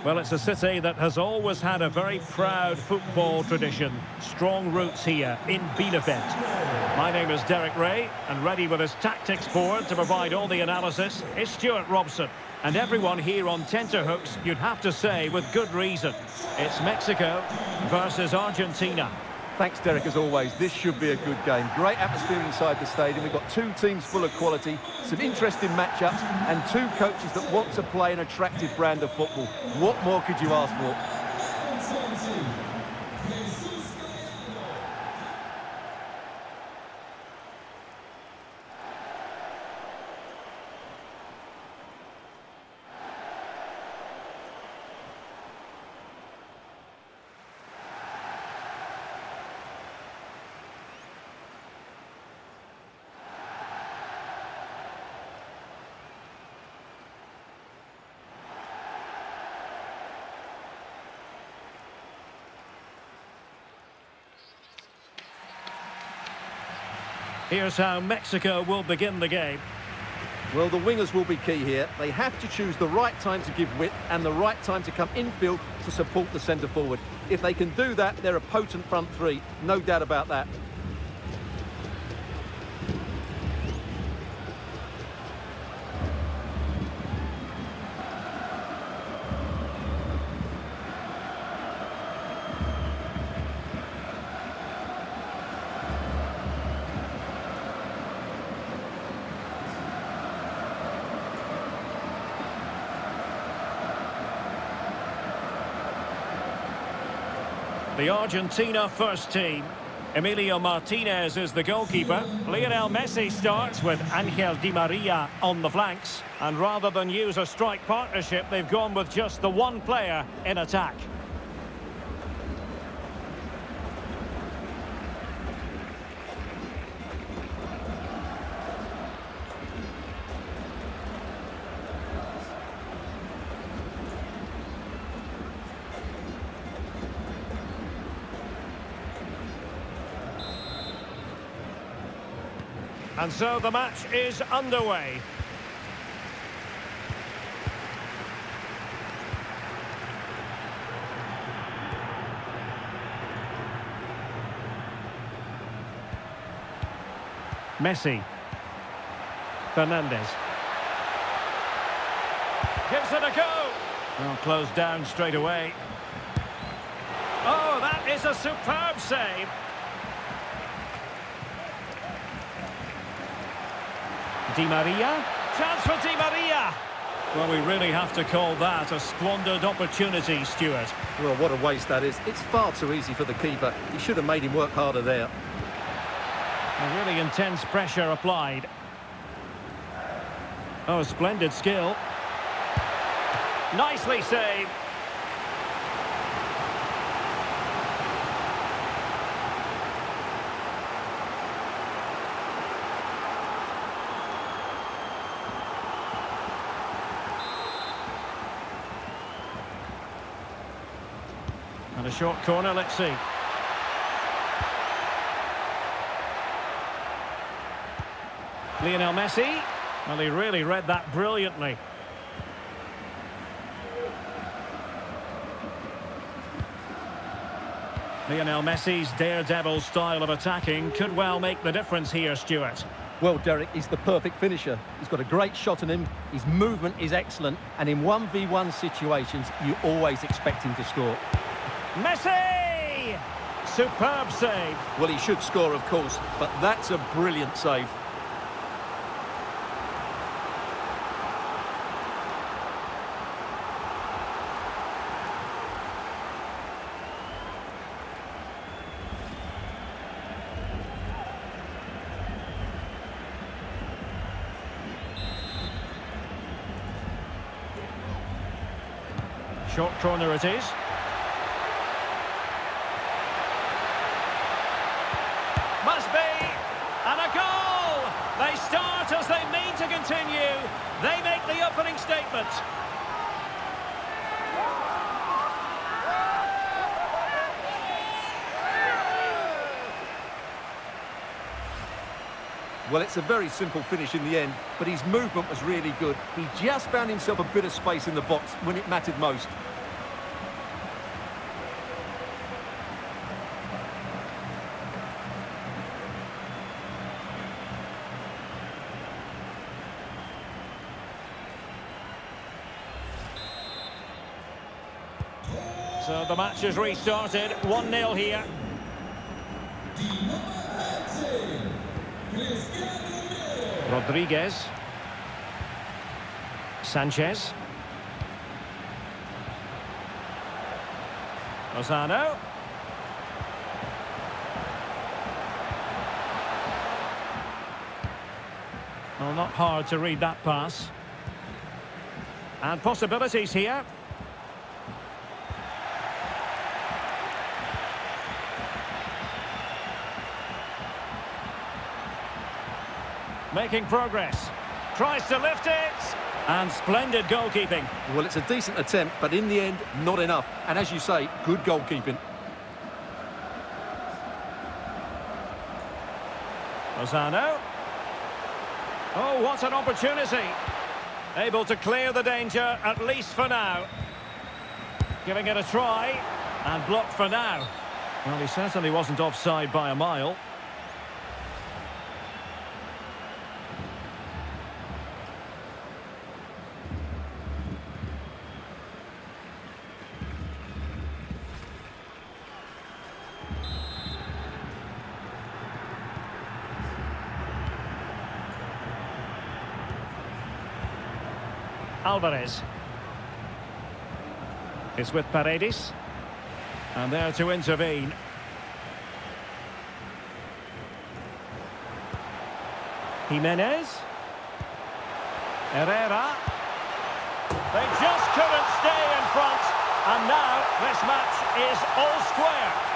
Well, it's a city that has always had a very proud football tradition. Strong roots here in Bielefeld. My name is Derek Ray, and ready with his tactics board to provide all the analysis is Stuart Robson. And everyone here on tenterhooks, you'd have to say with good reason. It's Mexico versus Argentina. Thanks, Derek, as always. This should be a good game. Great atmosphere inside the stadium. We've got two teams full of quality, some interesting matchups, and two coaches that want to play an attractive brand of football. What more could you ask for? Here's how Mexico will begin the game. Well, the wingers will be key here. They have to choose the right time to give width and the right time to come infield to support the centre forward. If they can do that, they're a potent front three. No doubt about that. The Argentina first team. Emilio Martinez is the goalkeeper. Lionel Messi starts with Angel Di Maria on the flanks. And rather than use a strike partnership, they've gone with just the one player in attack. And so the match is underway. Messi. Fernandez. Gives it a go. Well, closed down straight away. Oh, that is a superb save. Di Maria, chance for Di Maria. Well, we really have to call that a squandered opportunity, Stuart. Well, what a waste that is. It's far too easy for the keeper. He should have made him work harder there. A really intense pressure applied. Oh, splendid skill. Nicely saved. And a short corner, let's see. Lionel Messi. Well, he really read that brilliantly. Lionel Messi's daredevil style of attacking could well make the difference here, Stuart. Well, Derek, he's the perfect finisher. He's got a great shot on him, his movement is excellent, and in 1v1 situations, you always expect him to score. Messi! Superb save. Well, he should score, of course, but that's a brilliant save. Short corner it is. Must be! And a goal! They start as they mean to continue. They make the opening statement. Well, it's a very simple finish in the end, but his movement was really good. He just found himself a bit of space in the box when it mattered most. So the match is restarted, 1-0 here. Rodriguez. Sanchez. Lozano. Well, not hard to read that pass. And possibilities here. Making progress. Tries to lift it. And splendid goalkeeping. Well, it's a decent attempt, but in the end, not enough. And as you say, good goalkeeping. Lozano. Oh, what an opportunity. Able to clear the danger, at least for now. Giving it a try. And blocked for now. Well, he certainly wasn't offside by a mile. Alvarez. It's with Paredes. And there to intervene. Jimenez. Herrera. They just couldn't stay in front. And now this match is all square.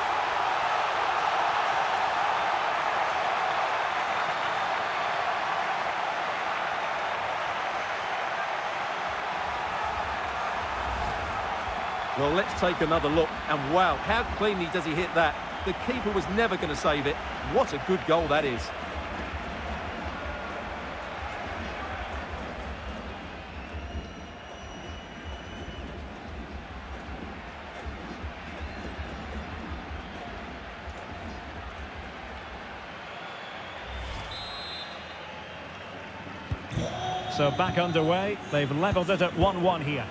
Well, let's take another look. And wow, how cleanly does he hit that? The keeper was never going to save it. What a good goal that is. So back underway. They've levelled it at 1-1 here.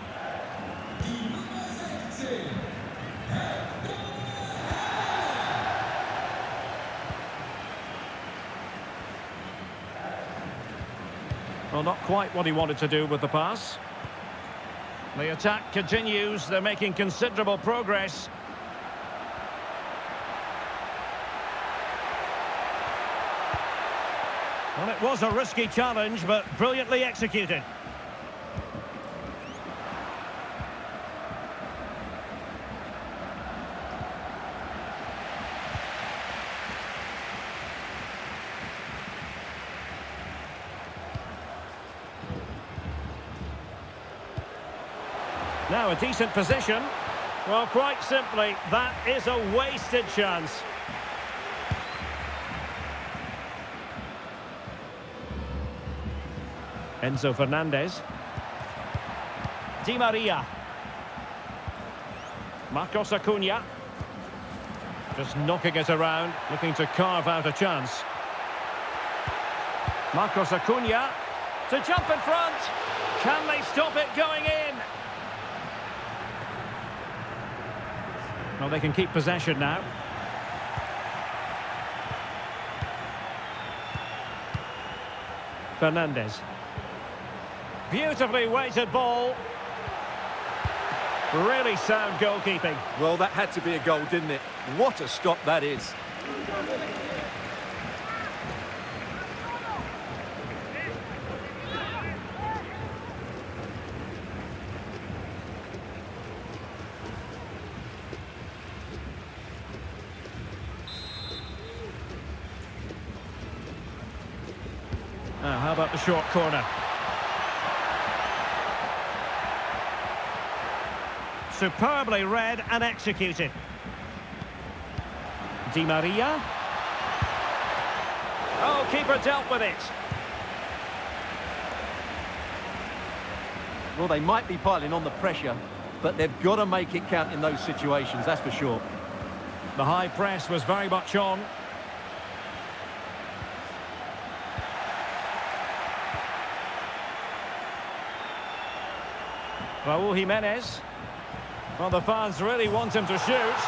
Well, not quite what he wanted to do with the pass. The attack continues. They're making considerable progress. Well, it was a risky challenge, but brilliantly executed. Now a decent position. Well, quite simply, that is a wasted chance. Enzo Fernandez. Di Maria. Marcos Acuna. Just knocking it around, looking to carve out a chance. Marcos Acuna to jump in front. Can they stop it going in? Well, they can keep possession now. Fernandez. Beautifully weighted ball. Really sound goalkeeping. Well, that had to be a goal, didn't it? What a stop that is. Now, how about the short corner? Superbly read and executed. Di Maria. Oh, keeper dealt with it. Well, they might be piling on the pressure, but they've got to make it count in those situations, that's for sure. The high press was very much on. Raúl Jiménez. Well, the fans really want him to shoot.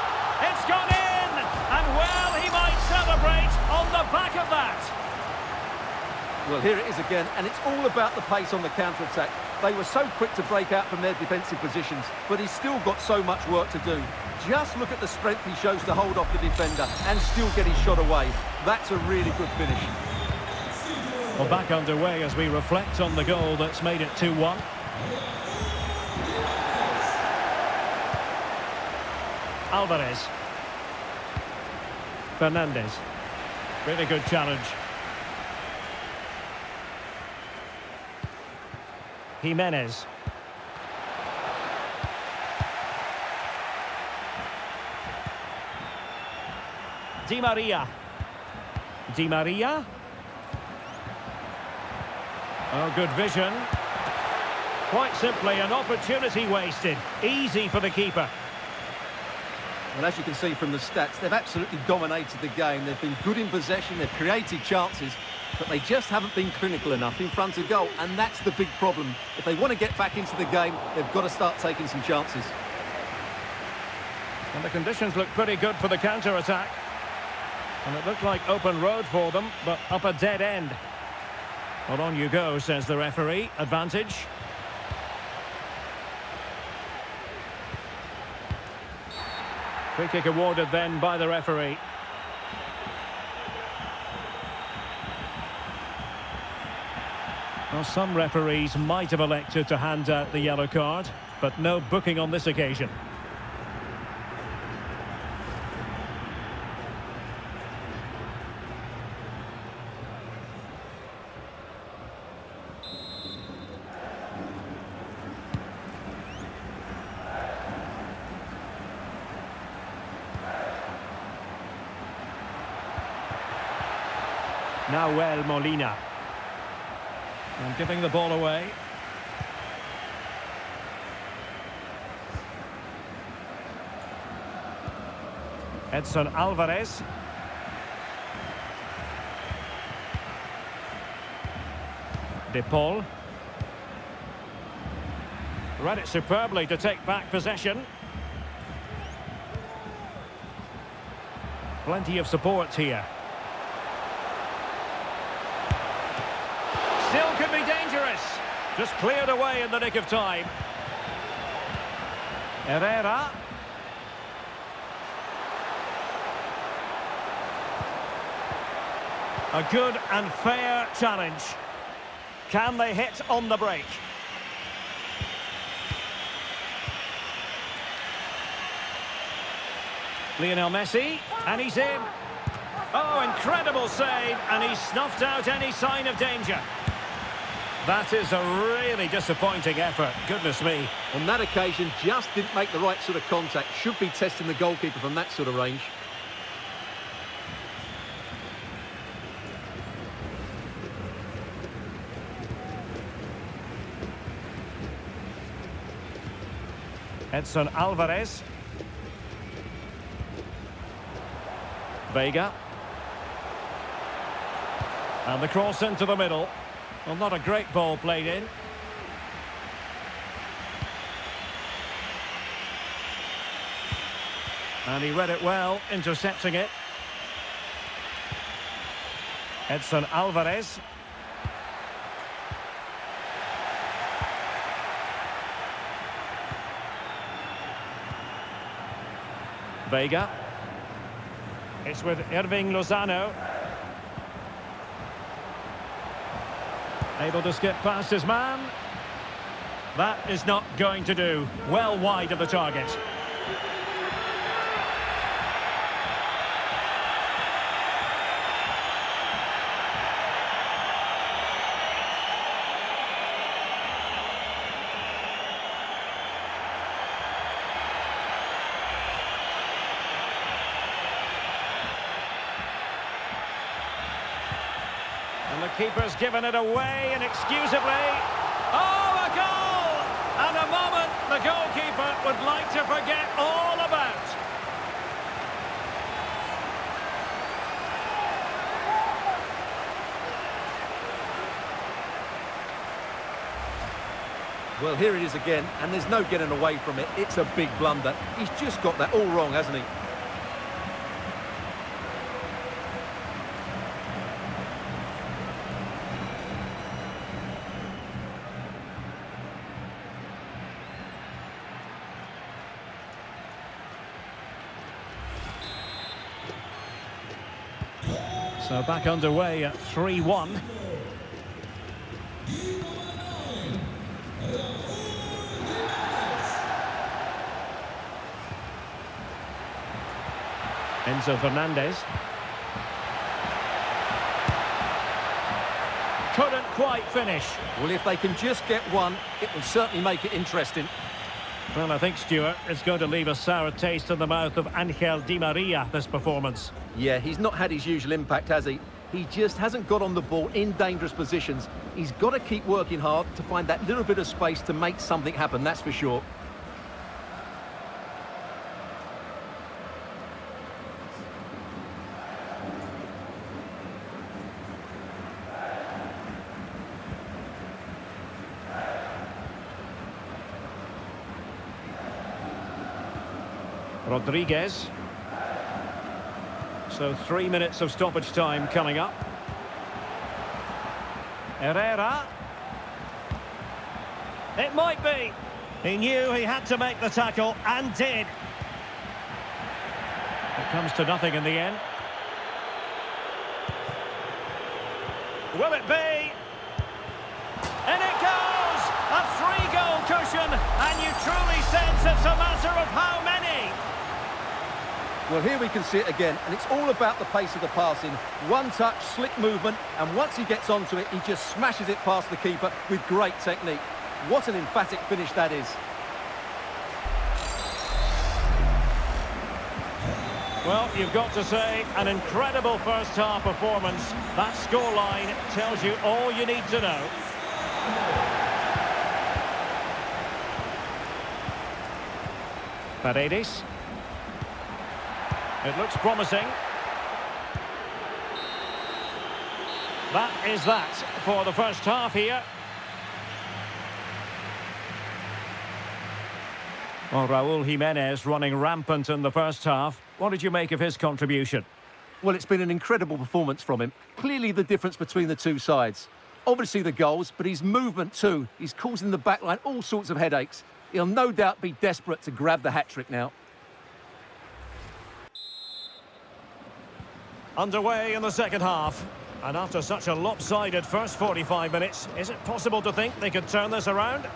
It's gone in! And well, he might celebrate on the back of that. Well, here it is again, and it's all about the pace on the counter-attack. They were so quick to break out from their defensive positions, but he's still got so much work to do. Just look at the strength he shows to hold off the defender and still get his shot away. That's a really good finish. Well, back underway as we reflect on the goal that's made it 2-1. Alvarez. Fernandez. Really good challenge. Jimenez. Di Maria. Di Maria. Oh, good vision. Quite simply, an opportunity wasted. Easy for the keeper. And as you can see from the stats, they've absolutely dominated the game. They've been good in possession, they've created chances, but they just haven't been clinical enough in front of goal, and that's the big problem. If they want to get back into the game, they've got to start taking some chances. And the conditions look pretty good for the counter-attack. And it looked like open road for them, but up a dead end. Well, on you go, says the referee. Advantage. Free kick awarded then by the referee. Well, some referees might have elected to hand out the yellow card, but no booking on this occasion. Nahuel Molina. And giving the ball away. Edson Alvarez. De Paul. Read it superbly to take back possession. Plenty of support here. Still could be dangerous. Just cleared away in the nick of time. Herrera. A good and fair challenge. Can they hit on the break? Lionel Messi, and he's in. Oh, incredible save, and he snuffed out any sign of danger. That is a really disappointing effort, goodness me. On that occasion, just didn't make the right sort of contact. Should be testing the goalkeeper from that sort of range. Edson Alvarez. Vega. And the cross into the middle. Well, not a great ball played in. And he read it well, intercepting it. Edson Alvarez. Vega. It's with Irving Lozano. Able to skip past his man. That is not going to do. Well wide of the target. And the keeper's given it away inexcusably. Oh, a goal! And a moment the goalkeeper would like to forget all about. Well, here it is again, and there's no getting away from it. It's a big blunder. He's just got that all wrong, hasn't he? So back underway at 3-1. Enzo Fernandez. Couldn't quite finish. Well, if they can just get one, it will certainly make it interesting. Well, I think, Stuart, it's going to leave a sour taste in the mouth of Angel Di Maria, this performance. Yeah, he's not had his usual impact, has he? He just hasn't got on the ball in dangerous positions. He's got to keep working hard to find that little bit of space to make something happen, that's for sure. Rodriguez. So 3 minutes of stoppage time coming up. Herrera. It might be. He knew he had to make the tackle and did. It comes to nothing in the end. Will it be? And it goes! A 3-goal cushion, and you truly sense it's a matter of how many. Well, here we can see it again, and it's all about the pace of the passing. One touch, slick movement, and once he gets onto it, he just smashes it past the keeper with great technique. What an emphatic finish that is. Well, you've got to say, an incredible first-half performance. That scoreline tells you all you need to know. Paredes. It looks promising. That is that for the first half here. Well, Raúl Jiménez running rampant in the first half. What did you make of his contribution? Well, it's been an incredible performance from him. Clearly the difference between the two sides. Obviously the goals, but his movement too. He's causing the backline all sorts of headaches. He'll no doubt be desperate to grab the hat-trick now. Underway in the second half. And after such a lopsided first 45 minutes, is it possible to think they could turn this around?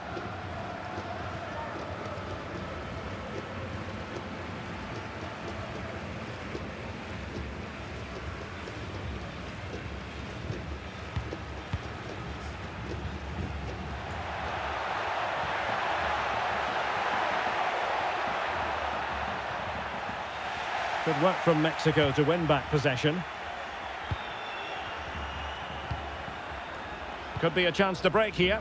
Good work from Mexico to win back possession. Could be a chance to break here.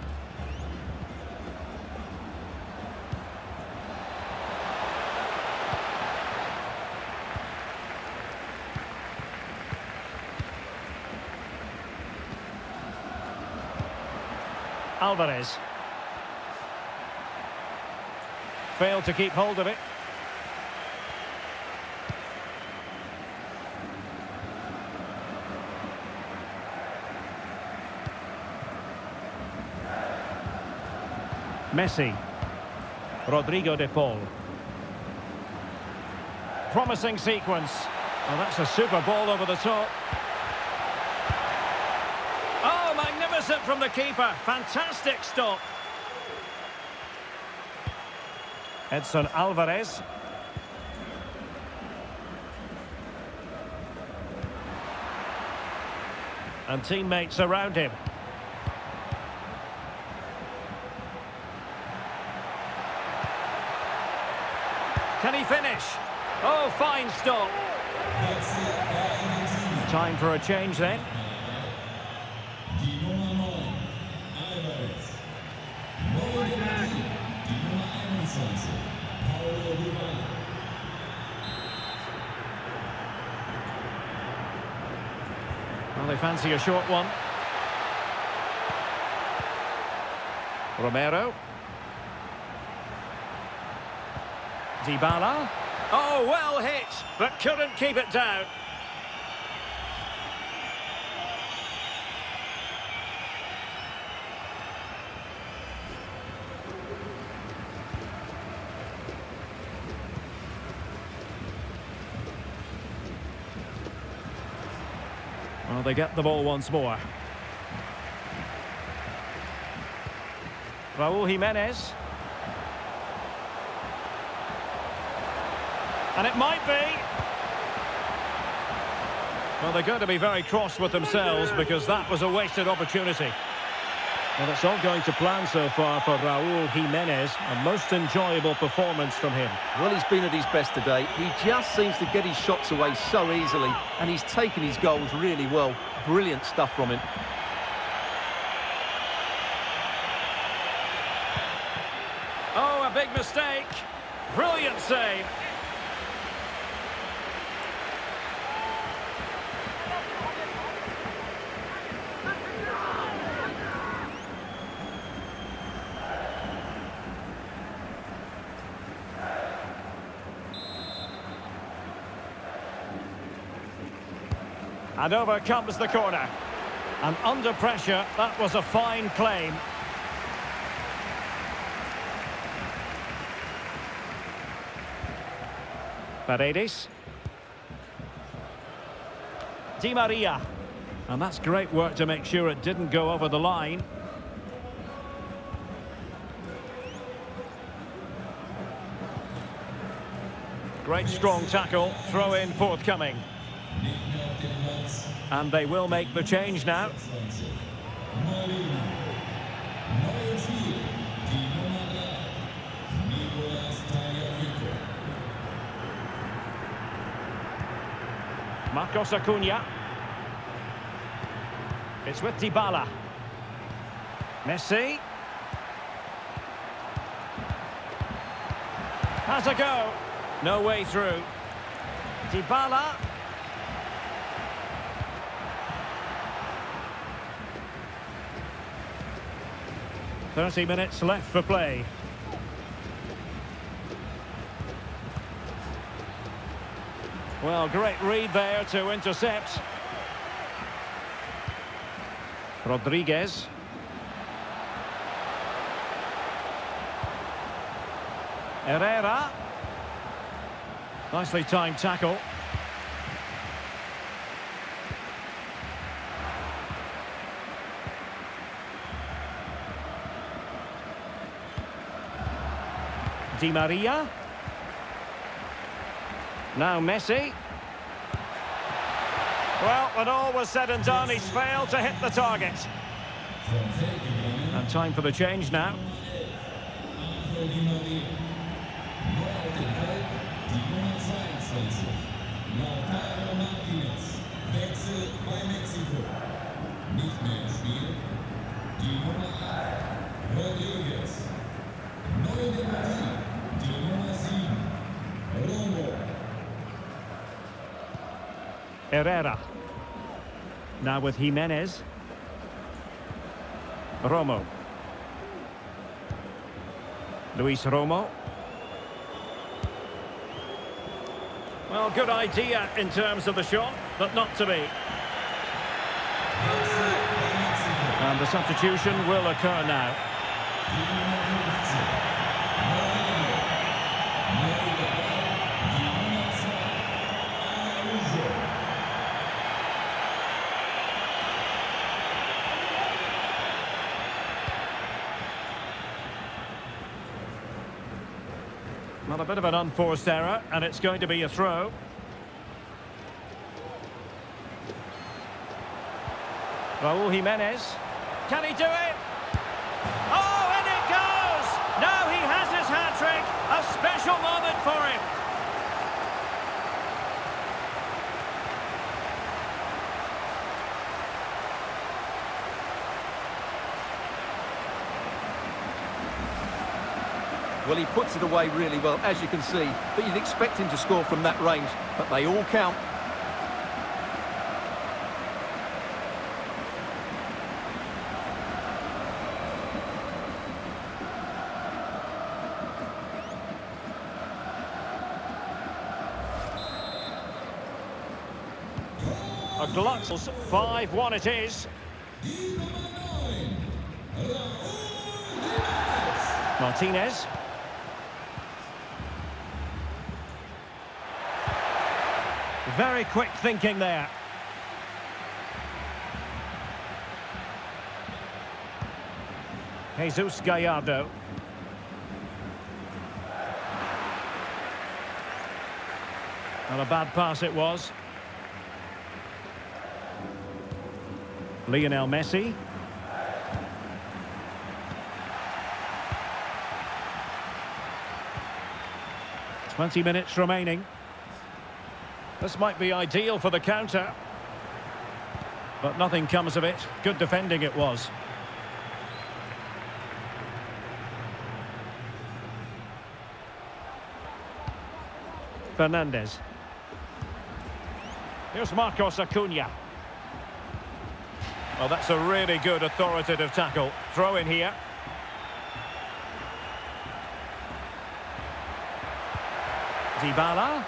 Alvarez. Failed to keep hold of it. Messi. Rodrigo de Paul. Promising sequence. Well, that's a super ball over the top. Oh, magnificent from the keeper. Fantastic stop. Edson Alvarez. And teammates around him. Can he finish? Oh, fine stop. Time for a change then. Well, they fancy a short one. Romero. Dybala. Oh, well hit, but couldn't keep it down. Well, they get the ball once more. Raúl Jimenez. And it might be. Well, they're going to be very cross with themselves because that was a wasted opportunity. Well, it's all going to plan so far for Raúl Jimenez. A most enjoyable performance from him. Well, he's been at his best today. He just seems to get his shots away so easily, and he's taken his goals really well. Brilliant stuff from him. Oh, a big mistake. Brilliant save. And over comes the corner. And under pressure, that was a fine claim. Paredes. Di Maria. And that's great work to make sure it didn't go over the line. Great strong tackle, throw in forthcoming. And they will make the change now. Marcos Acuna. It's with Dybala. Messi. Has a go. No way through. Dybala. 30 minutes left for play. Well, great read there to intercept. Rodriguez. Herrera. Nicely timed tackle. Di Maria. Now Messi. Well, when all was said and done, he's failed to hit the target. And time for the change now. Herrera. Now with Jimenez. Romo. Luis Romo. Well, good idea in terms of the shot, but not to be. And the substitution will occur now. Well, a bit of an unforced error, and it's going to be a throw. Raúl Jimenez. Can he do it? Oh, and it goes! Now he has his hat-trick. A special moment for him. Well, he puts it away really well, as you can see, but you'd expect him to score from that range, but they all count. good luck. 5-1 it is. Martinez. Very quick thinking there. Jesus Gallardo. Not a bad pass it was. Lionel Messi. "20 minutes remaining. This might be ideal for the counter. But nothing comes of it. Good defending it was. Fernandez. Here's Marcos Acuna. Well, that's a really good authoritative tackle. Throw in here. Dybala.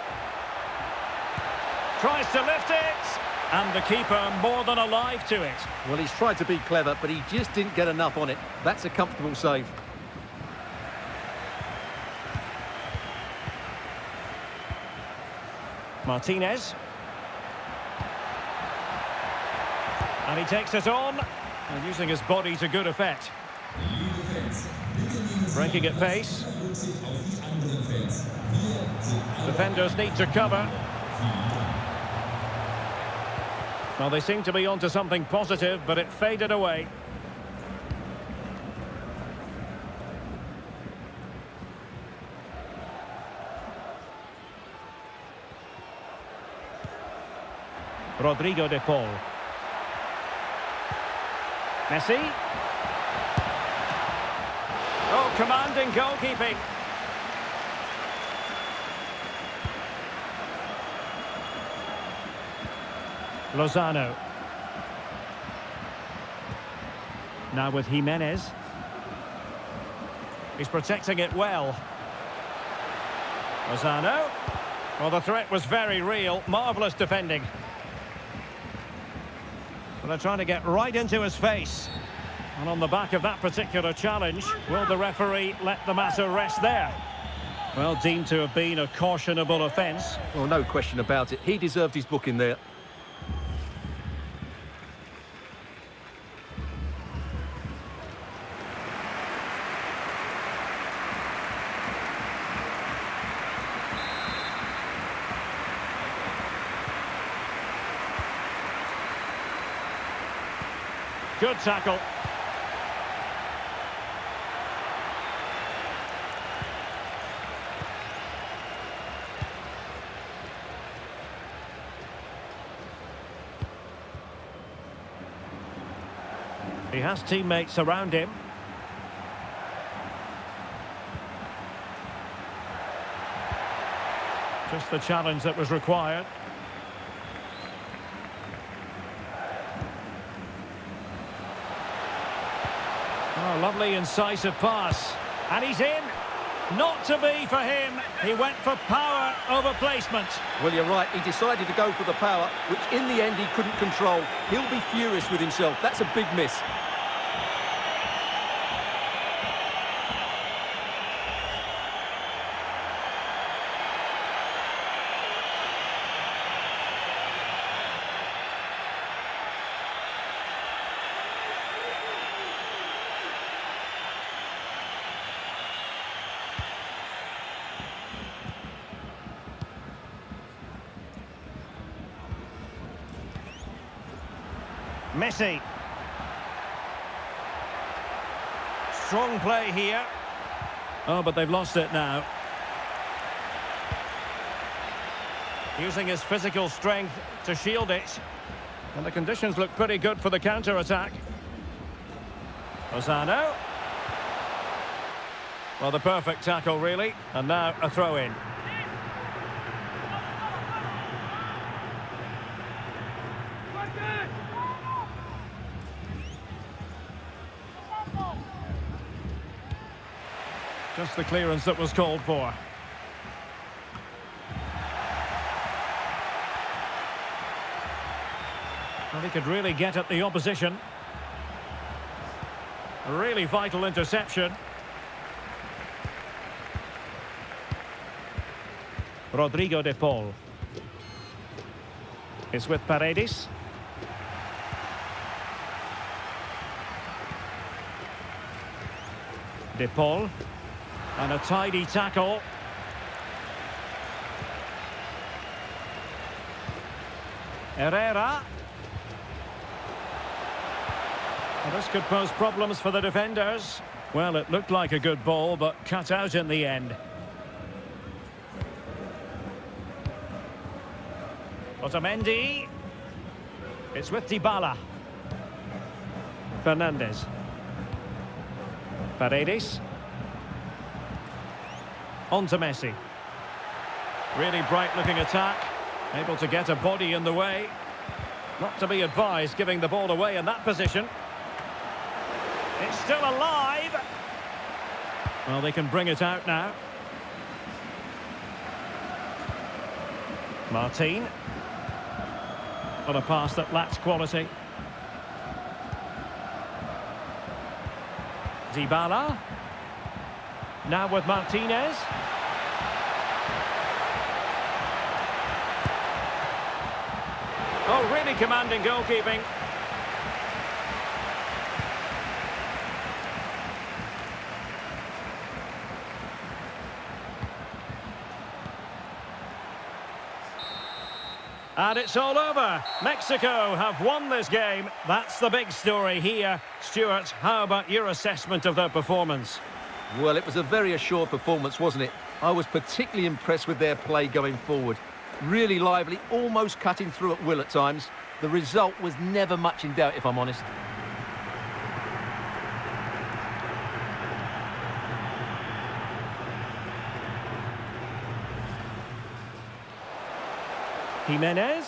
Tries to lift it. And the keeper more than alive to it. Well, he's tried to be clever, but he just didn't get enough on it. That's a comfortable save. Martinez. And he takes it on. And using his body to good effect. Breaking at pace. Defenders need to cover. Well, they seem to be onto something positive, but it faded away. Rodrigo de Paul. Messi. Oh, commanding goalkeeping. Lozano. Now with Jimenez. He's protecting it well. Lozano. Well, the threat was very real. Marvellous defending. But they're trying to get right into his face. And on the back of that particular challenge, will the referee let the matter rest there? Well, deemed to have been a cautionable offence. Well, no question about it. He deserved his booking there. Good tackle. He has teammates around him. Just the challenge that was required. Oh, lovely incisive pass. And he's in. Not to be for him. He went for power over placement. Well, you're right. He decided to go for the power, which in the end he couldn't control. He'll be furious with himself. That's a big miss. Messi. Strong play here. Oh, but they've lost it now. Using his physical strength to shield it. And the conditions look pretty good for the counter-attack. Lozano. Well, the perfect tackle, really. And now a throw-in. Just the clearance that was called for. Well, he could really get at the opposition. A really vital interception. Rodrigo de Paul. It's with Paredes. De Paul. And a tidy tackle. Herrera. Well, this could pose problems for the defenders. Well, it looked like a good ball, but cut out in the end. Otamendi. It's with Dybala. Fernandes. Paredes. On to Messi. Really bright-looking attack. Able to get a body in the way. Not to be advised giving the ball away in that position. It's still alive. Well, they can bring it out now. Martin. On a pass that lacks quality. Dybala. Now with Martinez. Oh, really commanding goalkeeping. And it's all over. Mexico have won this game. That's the big story here. Stuart, how about your assessment of their performance? Well, it was a very assured performance, wasn't it? I was particularly impressed with their play going forward. Really lively, almost cutting through at will at times. The result was never much in doubt, if I'm honest. Jimenez.